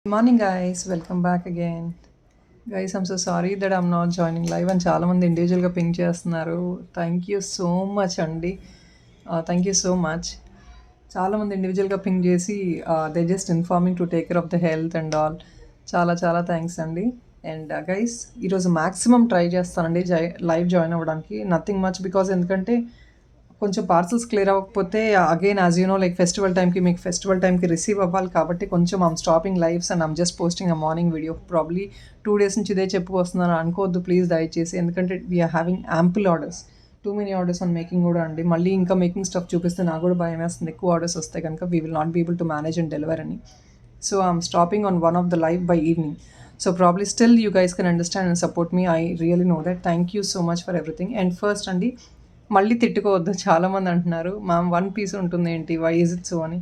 Good morning, guys. Welcome back again. Guys, I'm so sorry that I'm not joining live and చాలా మంది ఇండివిజువల్గా pink చేస్తున్నారు. Thank you so much అండి. Thank you so much. చాలామంది ఇండివిజువల్గా pink చేసి they just informing to take care of the health and all. చాలా చాలా థ్యాంక్స్ అండి. అండ్ గైస్, ఈరోజు మ్యాక్సిమం ట్రై చేస్తానండి లైవ్ జాయిన్ అవ్వడానికి. నథింగ్ మచ్ బికాజ్ ఎందుకంటే కొంచెం పార్సల్స్ క్లియర్ అవ్వకపోతే again as you know like festival టైంకి మీకు ఫెస్టివల్ టైంకి రిసీవ్ అవ్వాలి కాబట్టి కొంచెం I'm stopping lives and I'm just posting a morning video. Probably 2 days నుంచి ఇదే చెప్పుకొస్తున్నాను అనుకోవద్దు ప్లీజ్ దయచేసి, ఎందుకంటే we're having ample orders, too many orders on making కూడా అండి. మళ్ళీ ఇంకా మేకింగ్ స్టఫ్ చూపిస్తే నాకు కూడా భయం వేస్తుంది, ఎక్కువ ఆర్డర్స్ వస్తే కనుక we will not be able to manage and deliver అని. So I'm stopping on one of the live by evening. So probably still you guys can understand and support me. I really know that. Thank you so much for everything. And first అండి, మళ్ళీ తిట్టుకోవద్దు, చాలామంది అంటున్నారు ma'am 1 piece ఉంటుంది ఏంటి, why is it so అని.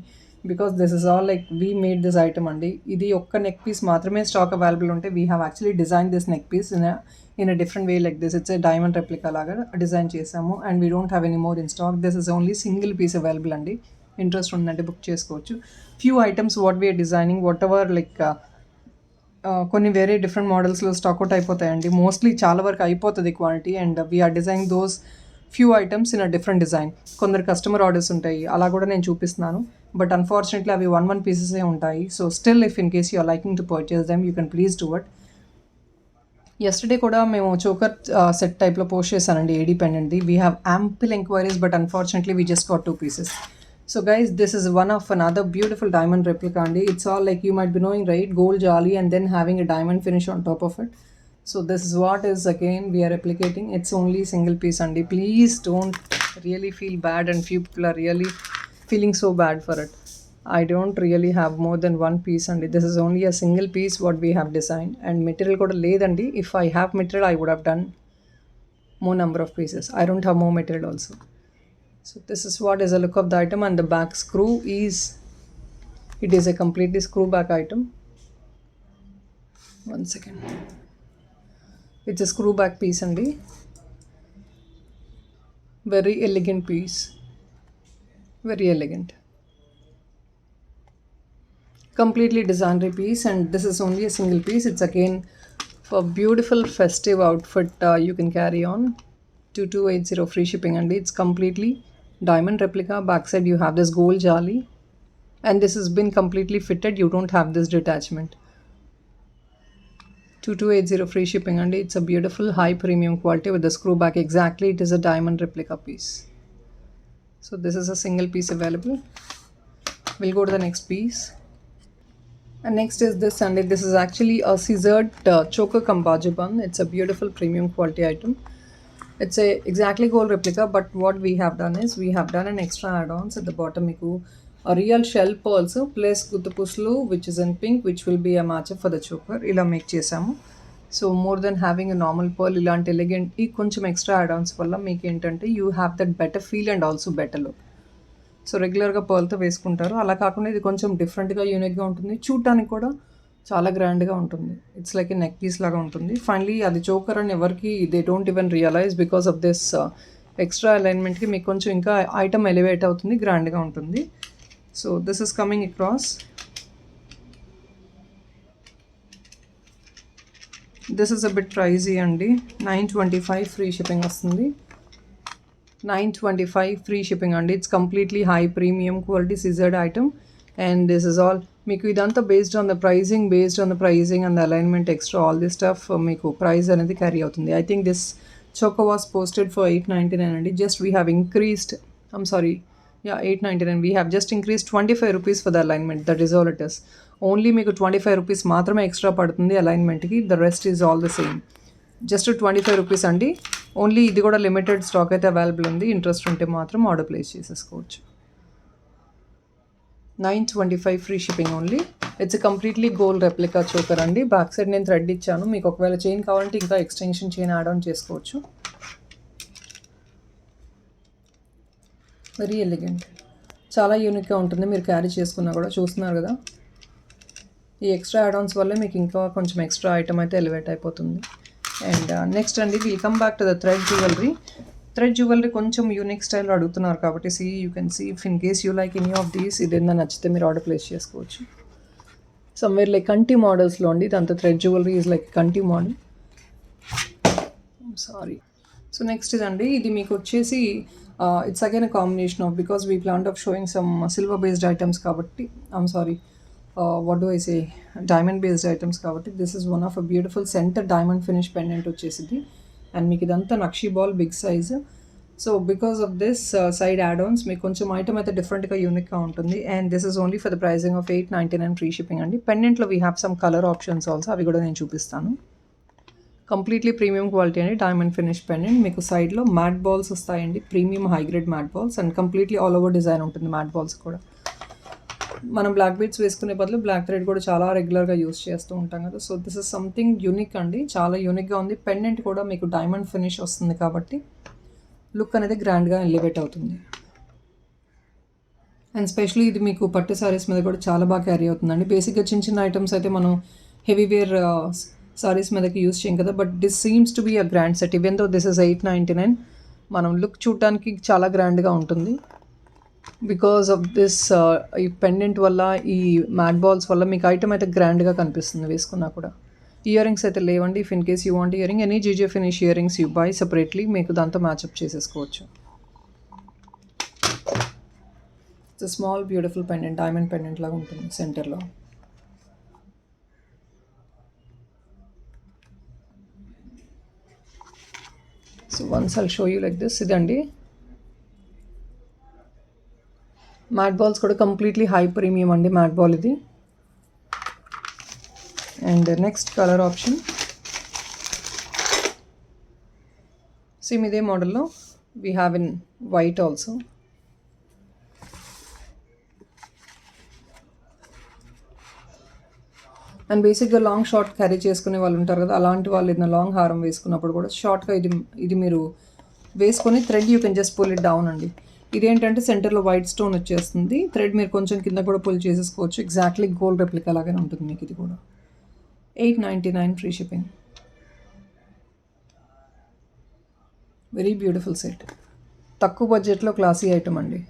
Because this is all like we made this item అండి. ఇది ఒక్క నెక్ పీస్ మాత్రమే స్టాక్ అవైలబుల్ ఉంటే we have actually design this neck piece in a different way like this. It's a diamond replica లాగా design చేసాము and we don't have any more in stock. This is only single piece available అండి. Interest ఉందంటే book చేసుకోవచ్చు. Few items what we are designing whatever like కొన్ని వేరే different మోడల్స్లో stock out అయిపోతాయండి. Mostly చాలా వరకు అయిపోతుంది quantity and we're designing those few items in a different design. కొందరు కస్టమర్ ఆర్డర్స్ ఉంటాయి, అలా కూడా నేను చూపిస్తున్నాను. బట్ అన్ఫార్చునేట్లీ అవి 1 పీసెసే ఉంటాయి. So still if in case you are liking to purchase them you can please do it. Yesterday కూడా మేము చోకర్ సెట్ టైప్లో పోస్ట్ చేశానండి, ఏడీ పెండెంట్ది. We have ample enquiries but unfortunately we just got 2 pieces. So guys, this is one of another beautiful diamond replica andi. It's all like you might be knowing, right? Gold jali and then having a diamond finish on top of it. So this is what is again we are replicating. It's only single piece andi. Please don't really feel bad, and few people are really feeling so bad for it. I don't really have more than 1 piece andi. This is only a single piece what we have designed, and material kuda ledandi. If I have material I would have done more number of pieces. I don't have more material also. So this is what is a look of the item, and the back screw is, it is a completely screw back item. One second. It's a screw back piece andi. Very elegant piece. Very elegant. Completely designer piece, and this is only a single piece. It's again for beautiful festive outfit you can carry on. 2280 free shipping andi. It's completely diamond replica. Backside you have this gold jali, and this has been completely fitted. You don't have this detachment. 2280 free shipping and it's a beautiful high premium quality with the screw back. Exactly, it is a diamond replica piece. So this is a single piece available. We'll go to the next piece, and next is this, and this is actually a scissored choker cum baju bun. It's a beautiful premium quality item. It's a exactly gold replica, but what we have done is we have done an extra add-ons at the bottom. Meeku a real shell pearls plus gutapuslu which is in pink, which will be a match for the choker. Ila make chesamu. So more than having a normal pearl, ilanti elegant ee koncham extra add-ons valla meeku entante you have that better feel and also better look. So రెగ్యులర్గా పర్ల్తో వేసుకుంటారు, అలా కాకుండా ఇది కొంచెం డిఫరెంట్గా యూనిక్గా ఉంటుంది, చూడటానికి కూడా చాలా గ్రాండ్గా ఉంటుంది. It's like a neck piece లాగా ఉంటుంది. ఫైనలీ అది చోకర్ అని ఎవరికి they don't even realise because of this extra అలైన్మెంట్కి మీకు కొంచెం ఇంకా ఐటమ్ ఎలివేట్ అవుతుంది, గ్రాండ్గా ఉంటుంది. So this is coming across. This is a bit pricey అండి. 925 ఫ్రీ షిప్పింగ్ వస్తుంది. 925 free shipping and it's completely high premium quality scissored item, and this is all మీకు ఇదంతా based on the pricing and the alignment extra all this stuff మీకు price అనేది carry అవుతుంది. I think this choker was posted for 899 అండి. just we have increased, I'm sorry, yeah, 899. we have just increased 25 rupees for the alignment. that is all it is. Only మీకు 25 rupees మాత్రమే extra పడుతుంది అలైన్మెంట్కి, the rest is all the same. Just 25 rupees అండి. Only ఇది కూడా limited stock అయితే available ఉంది. Interest ఉంటే మాత్రం ఆర్డర్ ప్లేస్ చేసేసుకోవచ్చు. 925 free shipping only. It's completely gold replica choker అండి. బ్యాక్ సైడ్ నేను థ్రెడ్ ఇచ్చాను, మీకు ఒకవేళ చైన్ కావాలంటే ఇంకా ఎక్స్టెన్షన్ చైన్ యాడ్ ఆన్ చేసుకోవచ్చు. వెరీ ఎలిగెంట్, చాలా యూనిక్గా ఉంటుంది, మీరు క్యారీ చేసుకున్నా కూడా. చూస్తున్నారు కదా, ఈ ఎక్స్ట్రా యాడ్ ఆన్స్ వల్లే మీకు ఇంకా కొంచెం ఎక్స్ట్రా ఐటమ్ అయితే ఎలివేట్ అయిపోతుంది. అండ్ నెక్స్ట్ అండి will come back to the thread jewellery. కొంచెం యూనిక్ స్టైల్లో అడుగుతున్నారు కాబట్టి you can see if in case you like any of these, ఇదేందా నచ్చితే మీరు ఆర్డర్ ప్లేస్ చేసుకోవచ్చు. సమ్వేర్ లైక్ కంటి మోడల్స్లో అండి. ఇదంతా థ్రెడ్ జ్యువెలరీ ఈజ్ లైక్ కంటి మోడల్. సారీ. సో నెక్స్ట్ ఇదండి, ఇది మీకు వచ్చేసి it's again a combination of, because we plan of sowing some silver based items కాబట్టి, I'm sorry, what do I say, diamond based items కాబట్టి this is one of a beautiful centre diamond finish pendant వచ్చేసింది. And మీకు ఇదంతా నక్షీ ball big size. So because of this side add ons మీకు కొంచెం item అయితే డిఫరెంట్గా యూనిక్గా ఉంటుంది. And this is only for the pricing of 899 free shipping అండి. పెండెంట్లో we have some colour options also, అవి కూడా నేను చూపిస్తాను. కంప్లీట్లీ ప్రీమియం క్వాలిటీ అండి, డైమండ్ ఫినిష్ పెండెంట్. మీకు సైడ్లో మ్యాట్ బాల్స్ వస్తాయండి, premium high grade matte balls. And completely all over design ఉంటుంది మ్యాట్ బాల్స్ కూడా. మనం బ్లాక్ బీడ్స్ వేసుకునే బదులు బ్లాక్ థ్రెడ్ కూడా చాలా రెగ్యులర్గా యూస్ చేస్తూ ఉంటాం కదా. So this is something unique అండి, చాలా యూనిక్గా ఉంది. పెండెంట్ కూడా మీకు డైమండ్ ఫినిష్ వస్తుంది కాబట్టి లుక్ అనేది గ్రాండ్గా ఎలివేట్ అవుతుంది. అండ్ స్పెషలీ ఇది మీకు పట్టు సారీస్ మీద కూడా చాలా బాగా క్యారీ అవుతుందండి. బేసిక్గా చిన్న చిన్న ఐటమ్స్ అయితే మనం హెవీ వేర్ సారీస్ మీదకి యూస్ చేయం కదా, but this seems to be a grand set. Even though this is 899, మనం లుక్ చూడటానికి చాలా గ్రాండ్గా ఉంటుంది. బికాస్ ఆఫ్ దిస్ ఈ పెండెంట్ వల్ల, ఈ మ్యాట్ బాల్స్ వల్ల మీకు ఐటమ్ అయితే గ్రాండ్గా కనిపిస్తుంది వేసుకున్నా కూడా. ఇయర్ రింగ్స్ అయితే లేవండి. If in case you want ear ring, any GJ finish ear rings you by separately, మీకు దాంతో మ్యాచ్అప్ చేసేసుకోవచ్చు. It's small beautiful pendant, diamond pendant లాగా ఉంటుంది సెంటర్లో. So once I'll show you like this. ఇదండి మ్యాట్ బాల్స్ కూడా కంప్లీట్లీ హై ప్రీమియం అండి mat ball ఇది. And next colour option same ఇదే మోడల్లో we have in white also. And బేసిక్గా లాంగ్ షార్ట్ క్యారీ చేసుకునే వాళ్ళు ఉంటారు కదా, అలాంటి వాళ్ళు ఏదైనా లాంగ్ హారం వేసుకున్నప్పుడు కూడా షార్ట్గా ఇది మీరు వేసుకొని thread you can just pull it down అండి. ఇదేంటంటే సెంటర్లో వైట్ స్టోన్ వచ్చేస్తుంది, థ్రెడ్ మీరు కొంచెం కింద కూడా పుల్ చేసేసుకోవచ్చు. ఎగ్జాక్ట్లీ గోల్డ్ రెప్లికా లాగానే ఉంటుంది మీకు ఇది కూడా. 899 free shipping. Very beautiful set, తక్కువ బడ్జెట్లో క్లాసీ ఐటమ్ అండి.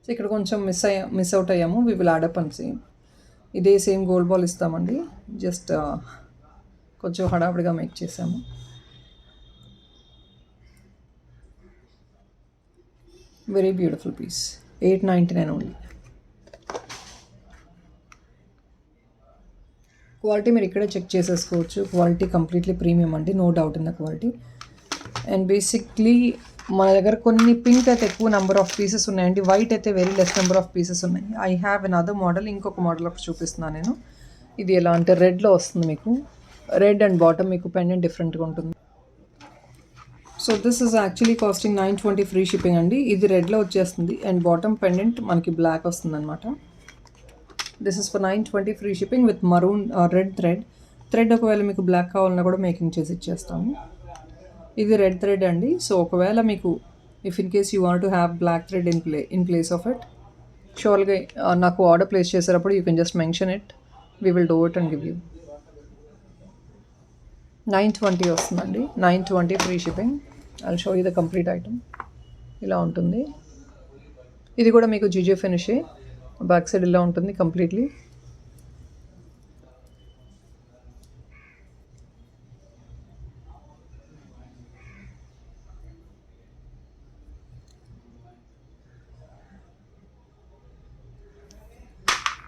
సో ఇక్కడ కొంచెం మిస్ అవుట్ అయ్యాము, we will add up and same. ఇదే సేమ్ గోల్డ్ బాల్ ఇస్తామండి, జస్ట్ కొంచెం హడావిడిగా మేక్ చేసాము. Very beautiful piece, 899 only. Quality మీరు ఇక్కడే చెక్ చేసేసుకోవచ్చు. క్వాలిటీ కంప్లీట్లీ ప్రీమియం అండి, no doubt in the quality. And basically మన దగ్గర కొన్ని పింక్ అయితే ఎక్కువ నెంబర్ ఆఫ్ పీసెస్ ఉన్నాయండి, వైట్ అయితే very less number of pieces ఉన్నాయి. I have an other model, ఇంకొక మోడల్ ఒకటి చూపిస్తున్నాను నేను. ఇది ఎలా అంటే రెడ్లో వస్తుంది మీకు, రెడ్ అండ్ బాటమ్ మీకు పెండెంట్ డిఫరెంట్గా ఉంటుంది. So this is actually costing 920 free shipping అండి. ఇది రెడ్లో వచ్చేస్తుంది అండ్ బాటమ్ పెండెంట్ మనకి బ్లాక్ వస్తుంది అనమాట. This is for 920 free shipping with maroon red thread ఒకవేళ మీకు బ్లాక్ కావాలన్నా కూడా మేకింగ్ చేసి ఇచ్చేస్తాము. ఇది రెడ్ థ్రెడ్ అండి. సో ఒకవేళ మీకు if in case you want to have black thread in place of it, షూర్గా నాకు ఆర్డర్ ప్లేస్ చేసేటప్పుడు you can just mention it, we will do it and give you. 920 వస్తుందండి, 920 free shipping. I'll show you the complete item. ఇలా ఉంటుంది. ఇది కూడా మీకు GJ ఫినిషే, back side ఇలా ఉంటుంది కంప్లీట్లీ.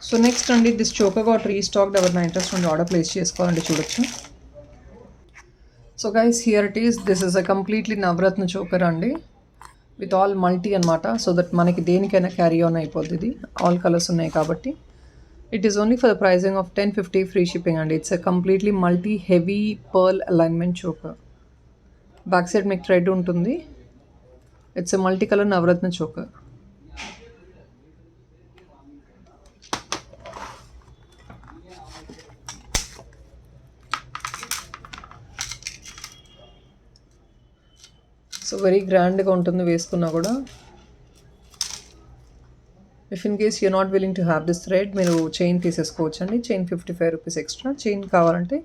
సో నెక్స్ట్ అండి, దిస్ చోకర్ గాట్ రీస్టాక్డ్. ఎవరైనా ఇంట్రెస్ట్ ఉండి ఆర్డర్ ప్లేస్ చేసుకోవాలంటే చూడొచ్చు. So guys here it is, this is a completely navratna choker అండి, విత్ ఆల్ మల్టీ అనమాట. సో దట్ మనకి దేనికైనా క్యారీ ఆన్ అయిపోద్ది. ఇది ఆల్ కలర్స్ ఉన్నాయి కాబట్టి. It is only for the pricing of 1050 free shipping అండి. It's a completely multi heavy pearl alignment choker. Back side మీకు థ్రెడ్ ఉంటుంది. It's a multi colour navaratna choker. So very గ్రాండ్గా ఉంటుంది వేసుకున్నా కూడా. If in case you not willing to have this thread, మీరు chain తీసేసుకోవచ్చు అండి. Chain 55 rupees extra. చైన్ కావాలంటే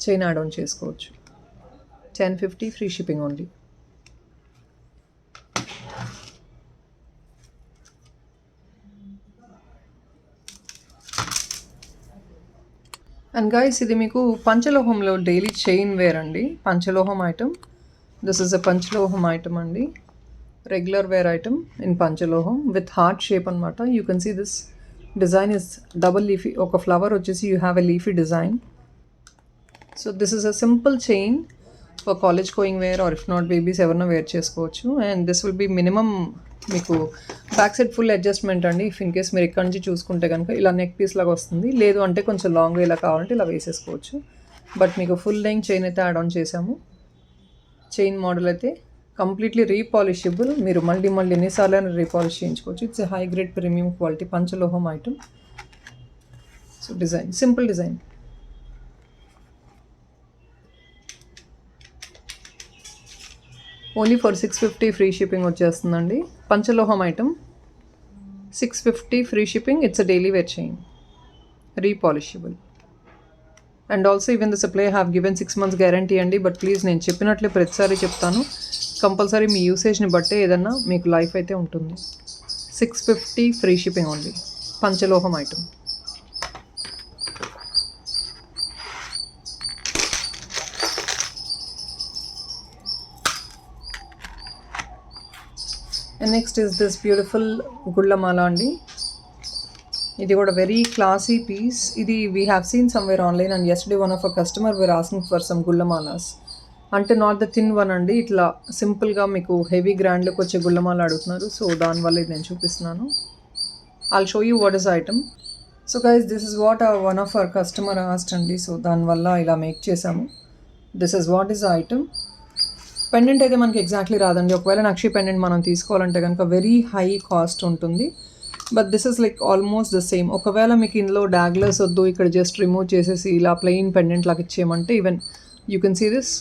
చైన్ యాడ్ ఆన్ చేసుకోవచ్చు. 1050 free shipping only. And guys ఇది మీకు పంచలోహంలో డైలీ చైన్ వేర్ అండి. పంచలోహం ఐటమ్. దిస్ ఇస్ అ పంచలోహం ఐటమ్ అండి. రెగ్యులర్ వేర్ ఐటమ్ ఇన్ పంచలోహం విత్ హార్ట్ షేప్ అనమాట. You can see this design is double leafy. ఒక ఫ్లవర్ వచ్చేసి you have a leafy design. So this is a simple chain for college going wear or if not babies ఎవరైనా wear చేసుకోవచ్చు. And this will be minimum మీకు back side full adjustment అండి. If in case మీరు ఇక్కడ నుంచి చూసుకుంటే కనుక ఇలా నెక్ పీస్ లాగా వస్తుంది. లేదు అంటే కొంచెం లాంగ్ ఇలా కావాలంటే ఇలా వేసేసుకోవచ్చు. బట్ మీకు ఫుల్ లెంగ్త్ చైన్ అయితే యాడ్ ఆన్ చేసాము. చైన్ మోడల్ అయితే కంప్లీట్లీ రీపాలిషబుల్. మీరు మళ్ళీ ఎన్నిసార్లు అయినా రీపాలిష్ చేయించుకోవచ్చు. It's a high grade premium quality పంచలోహం item. So design simple design. Only for 650 free shipping వచ్చేస్తుందండి. పంచలోహం item 650 free shipping. It's a daily wear chain, repolishable. And also even the supply have given 6 months guarantee అండి. But please నేను చెప్పినట్లే ప్రతిసారి చెప్తాను, compulsory మీ యూసేజ్ని బట్టే ఏదన్నా మీకు లైఫ్ అయితే ఉంటుంది. 650 ఫ్రీ షిప్పింగ్ ఓన్లీ. పంచలోహం item. And next is this beautiful గుళ్ళమాల అండి. ఇది కూడా వెరీ క్లాసీ పీస్. ఇది we have seen somewhere online and yesterday one of a customer were asking for some గుళ్ళమాలాస్. అంటే నాట్ ద థిన్ వన్ అండి, ఇట్లా సింపుల్గా మీకు హెవీ గ్రాండ్లోకి వచ్చే గుళ్ళమాల అడుగుతున్నారు. సో దానివల్ల ఇది నేను చూపిస్తున్నాను. I'll show you what is item. So guys this is what one of our customer asked అండి. సో దానివల్ల ఇలా మేక్ చేసాము. This is what is item. Pendant అయితే మనకి ఎగ్జాక్ట్లీ రాదండి. ఒకవేళ నక్షి పెండెంట్ మనం తీసుకోవాలంటే కనుక వెరీ హై కాస్ట్ ఉంటుంది. But this is like almost the same. ఒకవేళ మీకు ఇందులో డాగ్లర్స్ వద్దు, ఇక్కడ జస్ట్ రిమూవ్ చేసేసి ఇలా ప్లెయిన్ పెండెంట్ లాగా ఇచ్చేయమంటే even you can see this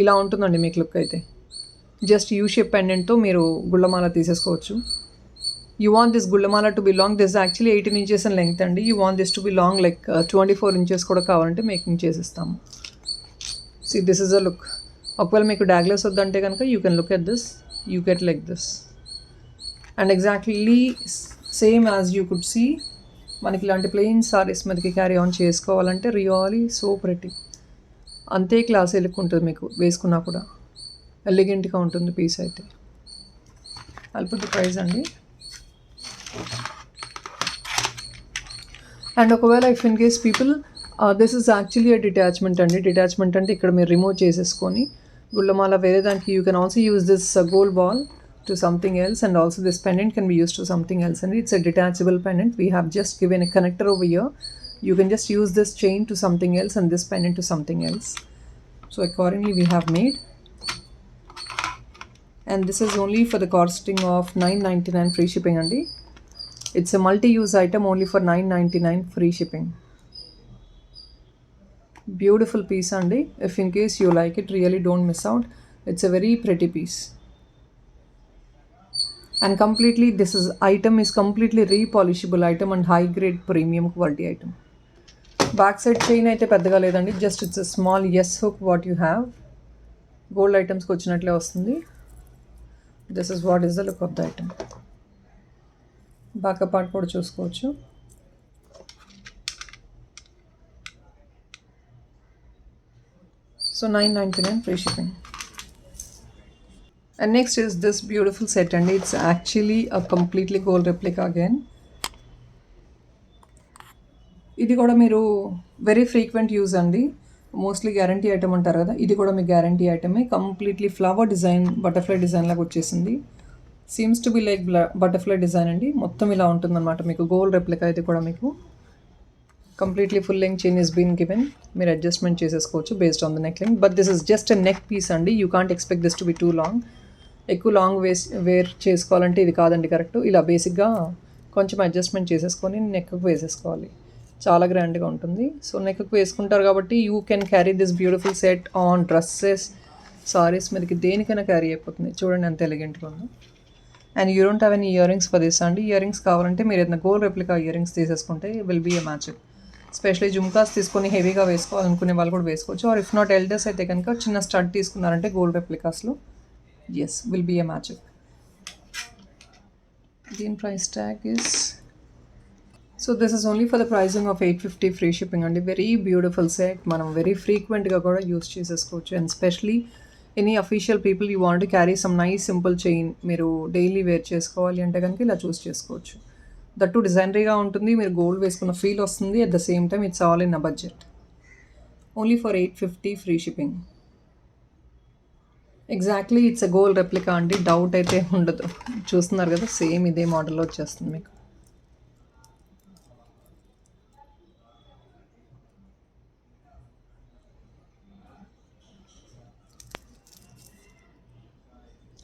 ఇలా ఉంటుందండి మీకు లుక్ అయితే. జస్ట్ యూ షేప్ పెండెంట్తో మీరు గుళ్ళమాల తీసేసుకోవచ్చు. యూ వాంట్ దిస్ గుళ్ళమాల to be long. This actually 18 inches in length అండి. You want this to be long like 24 inches కూడా కావాలంటే మేకింగ్ చేసిస్తాము. See this is a look. ఒకవేళ మీకు డాగ్లెస్ వద్దంటే కనుక you can look at this, you get like this. And exactly same as you could see. మనకి ఇలాంటి ప్లెయిన్ సారీస్ మీదకి క్యారీ ఆన్ చేసుకోవాలంటే రియల్లీ సో ప్రెటీ. అంతే క్లాస్ లుక్ ఉంటుంది మీకు వేసుకున్నా కూడా. ఎలిగెంట్గా ఉంటుంది పీస్ అయితే. అల్పుది ప్రైస్ అండి. అండ్ ఒకవేళ if in case people this is actually a detachment అండి. డిటాచ్మెంట్ అంటే ఇక్కడ మీరు రిమూవ్ చేసేసుకొని గుళ్ళమాల వేరే దానికి you can also use this gold ball to something else. And also this pendant can be use to something else అండి. It's a detachable pendant. We have just given a connector over here. You can just use this chain to something else and this pendant to something else. So accordingly we have made. And this is only for the costing of $9.99 free shipping andi. It's a multi-use item only for $9.99 free shipping. Beautiful piece andi. If in case you like it, really don't miss out. It's a very pretty piece. And completely this is item is completely repolishable item and high grade premium quality item. Back side chain అయితే పెద్దగా లేదండి. Just it's a small S hook what you have. Gold ఐటమ్స్కి వచ్చినట్లే వస్తుంది. This is what is the look of the item. Back part కూడా చూసుకోవచ్చు. So $9.99 free shipping. And next is this beautiful set and it's actually a completely gold replica again. ఇది కూడా మీరు very frequent use అండి. Mostly guarantee item అంటారు కదా, ఇది కూడా మీ గ్యారంటీ ఐటమే. Completely flower design, butterfly design లాగా వచ్చేసింది. Seems to be like butterfly design అండి. మొత్తం ఇలా ఉంటుందన్నమాట మీకు. గోల్డ్ రెప్లికా ఇది కూడా మీకు. Completely full length chain is been given. మీరు అడ్జస్ట్మెంట్ చేసేసుకోవచ్చు based on the neck length. But this is just a neck piece అండి. You can't expect this to be too long. ఎక్కువ లాంగ్ వేర్ చేసుకోవాలంటే ఇది కాదండి కరెక్ట్. ఇలా బేసిక్గా కొంచెం అడ్జస్ట్మెంట్ చేసేసుకొని నెక్కు వేసేసుకోవాలి. చాలా గ్రాండ్గా ఉంటుంది. సో నెక్కు వేసుకుంటారు కాబట్టి you can carry this beautiful set on dresses, saris మీదకి దేనికైనా క్యారీ అయిపోతుంది. చూడండి ఎంత ఎలిగెంట్గా ఉందో. And you don't have any earrings for this అండి. ఇయర్ రింగ్స్ కావాలంటే మీరు ఏదైనా గోల్డ్ రెప్లికా ఇయర్ రింగ్స్ తీసేసుకుంటే will be a magic. Specially jhumkas తీసుకొని హెవీగా వేసుకోవాలనుకునే వాళ్ళు కూడా వేసుకోవచ్చు. ఆర్ ఇఫ్ నాట్ ఎల్డర్స్ అయితే కనుక చిన్న స్టడ్ తీసుకున్నారంటే గోల్డ్ రెప్లికాస్లో is will be a magic. దీని price tag is so this is only for the pricing of 850 free shipping అండి. వెరీ బ్యూటిఫుల్ సెట్, మనం వెరీ ఫ్రీక్వెంట్గా కూడా యూస్ చేసేసుకోవచ్చు. And specially any official people you want carry some nice simple chain, మీరు daily wear చేసుకోవాలి అంటే కనుక ఇలా చూస్ చేసుకోవచ్చు. దట్టు డిజైనరీగా ఉంటుంది, మీరు గోల్డ్ వేసుకున్న ఫీల్ వస్తుంది. At the same time it's all in a budget. Only for 850 free shipping. Exactly it's a gold replica అండి, డౌట్ అయితే ఉండదు. చూస్తున్నారు కదా, సేమ్ ఇదే మోడల్లో వచ్చేస్తుంది మీకు.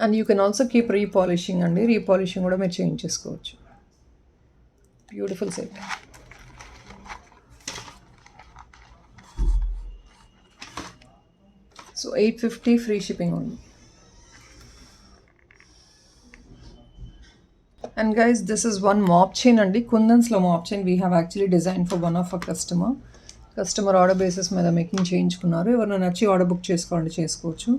And you can also keep repolishing అండి, రీపాలిషింగ్ కూడా మీరు చేంజ్ చేసుకోవచ్చు. Beautiful set. So 850 free shipping ఉంది. And guys this is one mop chain అండి, కుందన్స్లో mop chain we have actually design for one of a customer order basis మీద making చేయించుకున్నారు. ఎవరైనా నచ్చి ఆర్డర్ బుక్ చేసుకోండి, చేసుకోవచ్చు.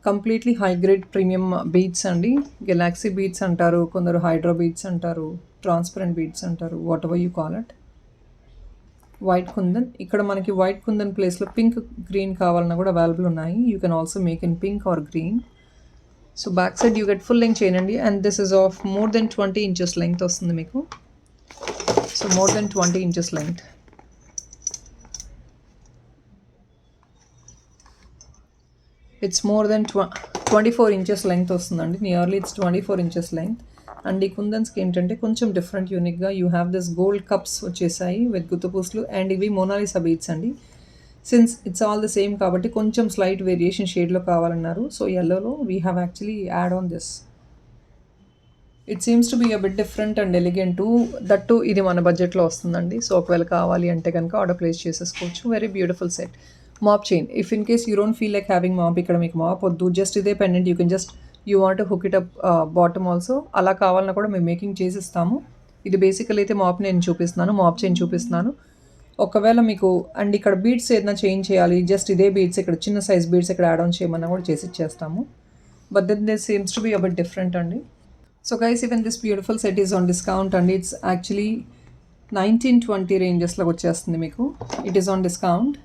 Completely high grade premium beads అండి. గెలాక్సీ బీడ్స్ అంటారు, కొందరు హైడ్రో బీడ్స్ అంటారు, ట్రాన్స్పరెంట్ బీడ్స్ అంటారు, what ever you call it. White kundan, ఇక్కడ మనకి వైట్ కుందన్ ప్లేస్లో పింక్ గ్రీన్ కావాలన్నా కూడా అవైలబుల్ ఉన్నాయి. You can also make in pink or green. So back side you get full length chain అండి. And this is of more than 20 inches length వస్తుంది మీకు. So more than 20 inches length. It's more than 24 inches length వస్తుందండి. Nearly it's 24 inches length. And ఈ కుందన్స్కి ఏంటంటే కొంచెం different యూనిక్గా you have this gold cups వచ్చేసాయి విత్ గుత్తపూసలు. అండ్ ఇవి మోనాలిసా బీడ్స్ అండి. Since it's all the same కాబట్టి కొంచెం స్లైట్ వేరియేషన్ షేడ్లో కావాలన్నారు. సో ఎల్లోలో we have actually add on this. It seems to be a bit different and elegant. That ఇది మన బడ్జెట్లో వస్తుందండి. సో ఒకవేళ కావాలి అంటే కనుక ఆర్డర్ ప్లేస్ చేసేసుకోవచ్చు. Very beautiful set. Mop chain, if in case you don't feel like having mop, ఇక్కడ మీకు మాప్ వద్దు, జస్ట్ ఇదే pendant, you can just you want hook it up bottom also, అలా కావాలన్నా కూడా మేము మేకింగ్ చేసిస్తాము. ఇది బేసికల్ అయితే మాప్ నేను చూపిస్తున్నాను, మాప్ చైన్ చూపిస్తున్నాను. ఒకవేళ మీకు అండ్ ఇక్కడ బీడ్స్ ఏదైనా చేంజ్ చేయాలి, జస్ట్ ఇదే బీడ్స్ ఇక్కడ చిన్న సైజ్ బీడ్స్ ఇక్కడ యాడ్ ఆన్ చేయమన్నా కూడా చేసి ఇచ్చేస్తాము. But then this seems to be a bit different అండి. So guys even this beautiful set is on discount అండి. ఇట్స్ యాక్చువల్లీ 1920 రేంజెస్లో వచ్చేస్తుంది మీకు. It is on discount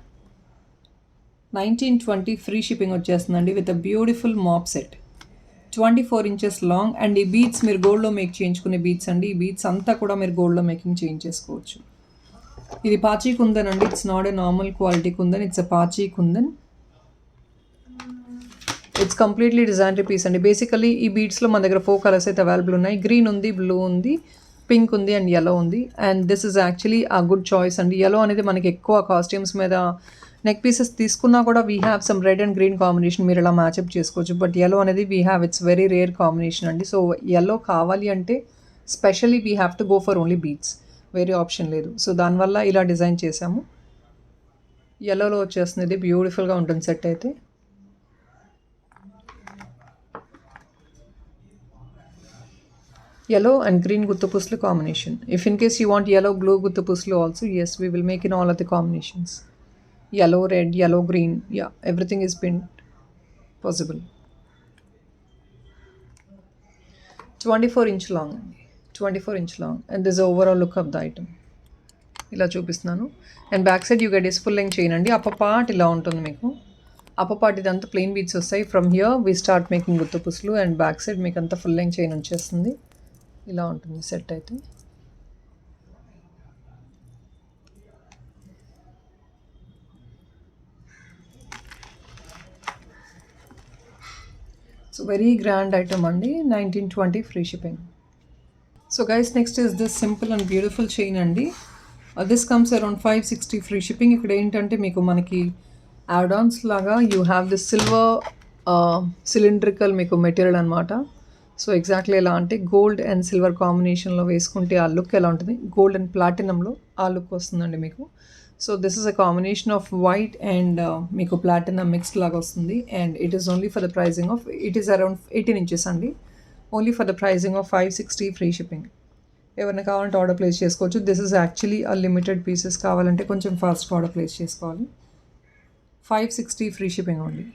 1920 free shipping వచ్చేస్తుందండి with a beautiful mop set. 24 inches long. And ఈ beads మీరు గోల్డ్లో make చేయించుకునే బీడ్స్ అండి. ఈ బీడ్స్ అంతా కూడా మీరు గోల్డ్లో మేకింగ్ చేయించేసుకోవచ్చు. ఇది పాచీ కుందన్ అండి. It's not a normal quality kundan, it's a pachi kundan. It's completely designery piece అండి. బేసికలీ ఈ బీడ్స్లో మన దగ్గర 4 కలర్స్ అయితే అవైలబుల్ ఉన్నాయి. గ్రీన్ ఉంది, బ్లూ ఉంది, పింక్ ఉంది అండ్ yellow ఉంది. అండ్ దిస్ ఇస్ యాక్చువల్లీ ఆ గుడ్ చాయిస్ అండి. yellow అనేది మనకి ఎక్కువ కాస్ట్యూమ్స్ మీద నెక్ పీసెస్ తీసుకున్నా కూడా we have some red and green combination, మీరు ఇలా మ్యాచ్అప్ చేసుకోవచ్చు. బట్ yellow అనేది we have it's very rare combination అండి. సో yellow కావాలి అంటే specially we have to go for only beads, వేరే ఆప్షన్ లేదు. సో దానివల్ల ఇలా డిజైన్ చేసాము. yellowలో వచ్చేస్తుంది, బ్యూటిఫుల్గా ఉంటుంది సెట్ అయితే. yellow and green guttupuslu combination. If in case you want yellow blue guttupuslu also, yes, we will make in all of the combinations. Yellow red, yellow green, yeah, everything is been possible. 24 inch long, 24 inch long. And this is overall look of the item. ఇలా చూపిస్తున్నాను. And back side you get is full length chain అండి. Upper part ఇలా ఉంటుంది మీకు. Upper part ఇదంతా plain beads వస్తాయి. From here we start making గుత్తపుసులు. And back side మీకు అంతా ఫుల్ లెంగ్త్ చైన్ వచ్చేస్తుంది. ఇలా ఉంటుంది సెట్ అయితే. సో వెరీ గ్రాండ్ ఐటమ్ అండి. 1920 free shipping. So guys next is this simple and beautiful chain అండి. This comes around 560 free shipping. ఇక్కడ ఏంటంటే మీకు మనకి యాడాన్స్ లాగా you have this silver cylindrical మీకు మెటీరియల్ అనమాట. సో ఎగ్జాక్ట్లీ ఎలా అంటే గోల్డ్ అండ్ సిల్వర్ కాంబినేషన్లో వేసుకుంటే ఆ లుక్ ఎలా ఉంటుంది, గోల్డ్ అండ్ ప్లాటినంలో ఆ లుక్ వస్తుందండి మీకు. So this is a combination of white and మీకు ప్లాటినం మిక్స్డ్ లాగా వస్తుంది. And it is only for the pricing of it is around 18 inches అండి. Only for the pricing of 560 free shipping. ఎవరైనా కావాలంటే order place చేసుకోవచ్చు. This is actually a limited pieces, కావాలంటే కొంచెం ఫాస్ట్గా ఆర్డర్ ప్లేస్ చేసుకోవాలి. 560 free shipping only.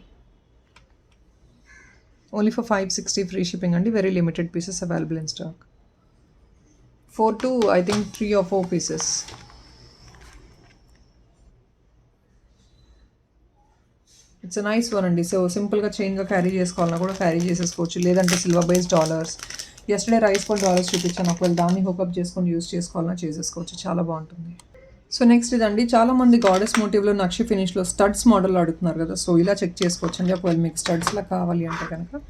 Only for 560 free shipping అండి. Very limited pieces available in stock. 4 to I think 3 or 4 pieces. It's nice one అండి. So సింపుల్గా చైన్గా carry చేసుకోవాలన్నా కూడా carry చేసేసుకోవచ్చు, లేదంటే silver base dollars. Yesterday rice gold dollars చూపించాను, ఒకవేళ దాన్ని హోకప్ చేసుకొని యూస్ చేసుకోవాలన్నా చేసేసుకోవచ్చు, చాలా బాగుంటుంది. సో నెక్స్ట్ ఇదండి, చాలామంది గాడెస్ మోటివ్లో నక్షి ఫినిష్లో స్టడ్స్ మోడల్ అడుగుతున్నారు కదా, సో ఇలా చెక్ చేసుకోవచ్చు అండి. ఒకవేళ మీకు స్టడ్స్లా కావాలి అంటే కనుక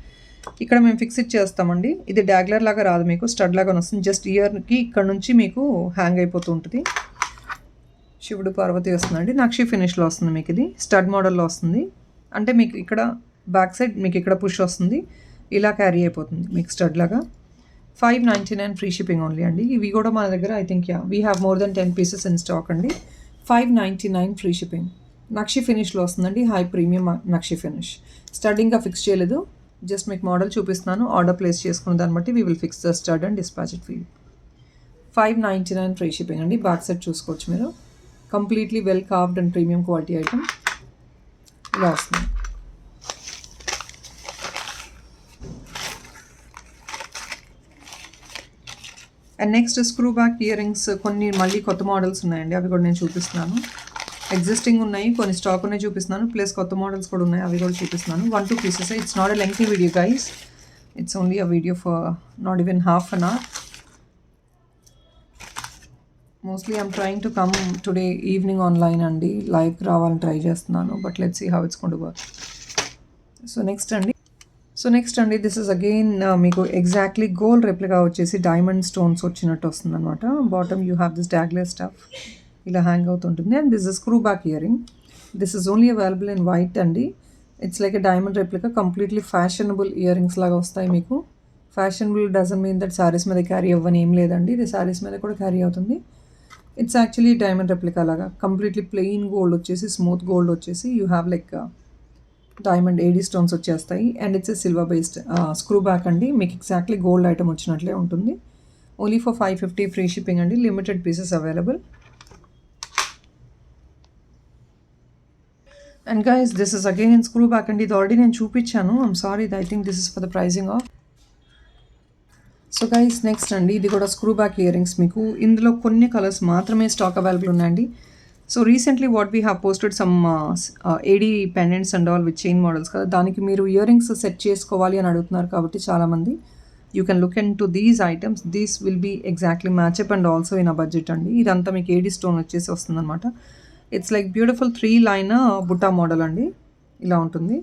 ఇక్కడ మేము ఫిక్స్ చేస్తామండి. ఇది డాగ్లర్ లాగా రాదు, మీకు స్టడ్ లాగా వస్తుంది. జస్ట్ ఇయర్కి ఇక్కడ నుంచి మీకు హ్యాంగ్ అయిపోతూ ఉంటుంది. శివుడు పార్వతి వస్తుందండి, నక్షి ఫినిష్లో వస్తుంది మీకు. ఇది స్టడ్ మోడల్లో వస్తుంది, అంటే మీకు ఇక్కడ బ్యాక్ సైడ్ మీకు ఇక్కడ పుష్ వస్తుంది, ఇలా క్యారీ అయిపోతుంది మీకు స్టడ్ లాగా. 599 ఫ్రీ షిప్పింగ్ ఓన్లీ అండి. ఇవి కూడా మన దగ్గర I think we have more than 10 pieces in stock అండి. 599 ఫ్రీ షిప్పింగ్. నక్షి ఫినిష్లో వస్తుందండి, హై ప్రీమియం నక్షి ఫినిష్. స్టడ్ ఇంకా ఫిక్స్ చేయలేదు, జస్ట్ మీకు మోడల్ చూపిస్తున్నాను. ఆర్డర్ ప్లేస్ చేసుకున్న దాన్ని బట్టి we will fix the stud and dispatch it for you. 599 free shipping అండి. బ్యాక్ సైడ్ చూసుకోవచ్చు మీరు, completely well carved and premium quality item ఇలా వస్తుంది. And next screw back ear rings కొన్ని మళ్ళీ కొత్త మోడల్స్ ఉన్నాయండి, అవి కూడా నేను చూపిస్తున్నాను. ఎగ్జిస్టింగ్ ఉన్నాయి, కొన్ని స్టాక్ ఉన్నాయి చూపిస్తున్నాను, ప్లస్ కొత్త మోడల్స్ కూడా ఉన్నాయి, అవి కూడా చూపిస్తున్నాను. 1-2 pieces. It's not a lengthy video guys, it's only a video for not even half an hour. Mostly I'm trying to come today evening online అండి, లైవ్కి రావాలని ట్రై చేస్తున్నాను, but let's see how it's going to work. So next అండి this is again మీకు exactly gold replica వచ్చేసి diamond stones వచ్చినట్టు వస్తుంది అనమాట. Bottom you have this dangles stuff ఇలా హ్యాంగ్ అవుతుంటుంది. And this is screw back ear ring. This is only available in white అండి. It's like a diamond replica, completely fashionable ear rings లాగా వస్తాయి మీకు. Fashionable doesn't mean that saris మీద carry అవ్వని ఏం లేదండి, ఇది శారీస్ మీద కూడా క్యారీ అవుతుంది. ఇట్స్ యాక్చువల్లీ డైమండ్ రెప్లికా లాగా, కంప్లీట్లీ ప్లెయిన్ గోల్డ్ వచ్చేసి, స్మూత్ గోల్డ్ వచ్చేసి, you have like diamond AD stones వచ్చేస్తాయి. And it's silver based screw back అండి, మీకు ఎగ్జాక్ట్లీ గోల్డ్ ఐటమ్ వచ్చినట్లే ఉంటుంది. ఓన్లీ ఫర్ 550 ఫ్రీ షిప్పింగ్ అండి, limited pieces available. And guys this is again in screw back అండి, ఇది already నేను చూపించాను, I'm sorry, I think this is for the pricing of. So guys next అండి, ఇది కూడా స్క్రూ బ్యాక్ ఇయర్ రింగ్స్. మీకు ఇందులో కొన్ని కలర్స్ మాత్రమే స్టాక్ అవైలబుల్ ఉన్నాయండి. So recently what we have posted some AD pendants and all with chain models కదా, దానికి మీరు ఇయర్ రింగ్స్ సెట్ చేసుకోవాలి అని అడుగుతున్నారు కాబట్టి చాలామంది, you can look into these items. These will be exactly match up and also in a budget అండి. ఇదంతా మీకు ఏడీ స్టోన్ వచ్చేసి వస్తుంది అనమాట. It's like beautiful 3 line butta model అండి, ఇలా ఉంటుంది.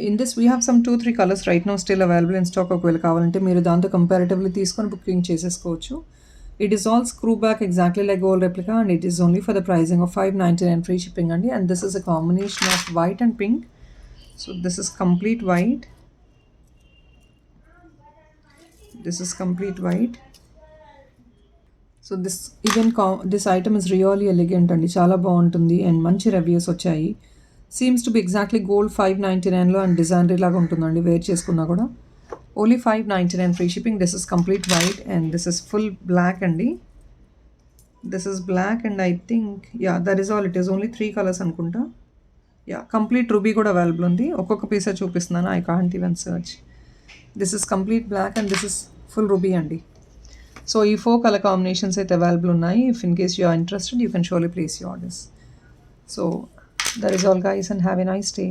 In this we have some 2-3 colours right now still available in stock. ఒకవేళ కావాలంటే మీరు దాంతో కంపారిటివ్లీ తీసుకొని బుకింగ్ చేసేసుకోవచ్చు. It is all screw back exactly like gold replica, and it is only for the pricing of 599 free shipping అండి. And this is a combination of white and pink. So this is complete white. This is complete white. So this item is really elegant అండి, చాలా బాగుంటుంది and మంచి reviews వచ్చాయి. Seems to be exactly gold 599లో and designery లాగా ఉంటుందండి, wear చేసుకున్నా కూడా. Only 599 free shipping. This is complete white and this is full black అండి. This is black and I think that is all. It is only 3 colours అనుకుంటా. Complete ruby కూడా available ఉంది. ఒక్కొక్క పీసే చూపిస్తున్నాను, I can't even search. This is complete black and this is full ruby అండి. So ఈ 4 colour combinations అయితే available ఉన్నాయి. If in case you are interested you can surely place your orders. So that is all guys and have a nice day.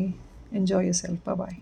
Enjoy yourself. Bye.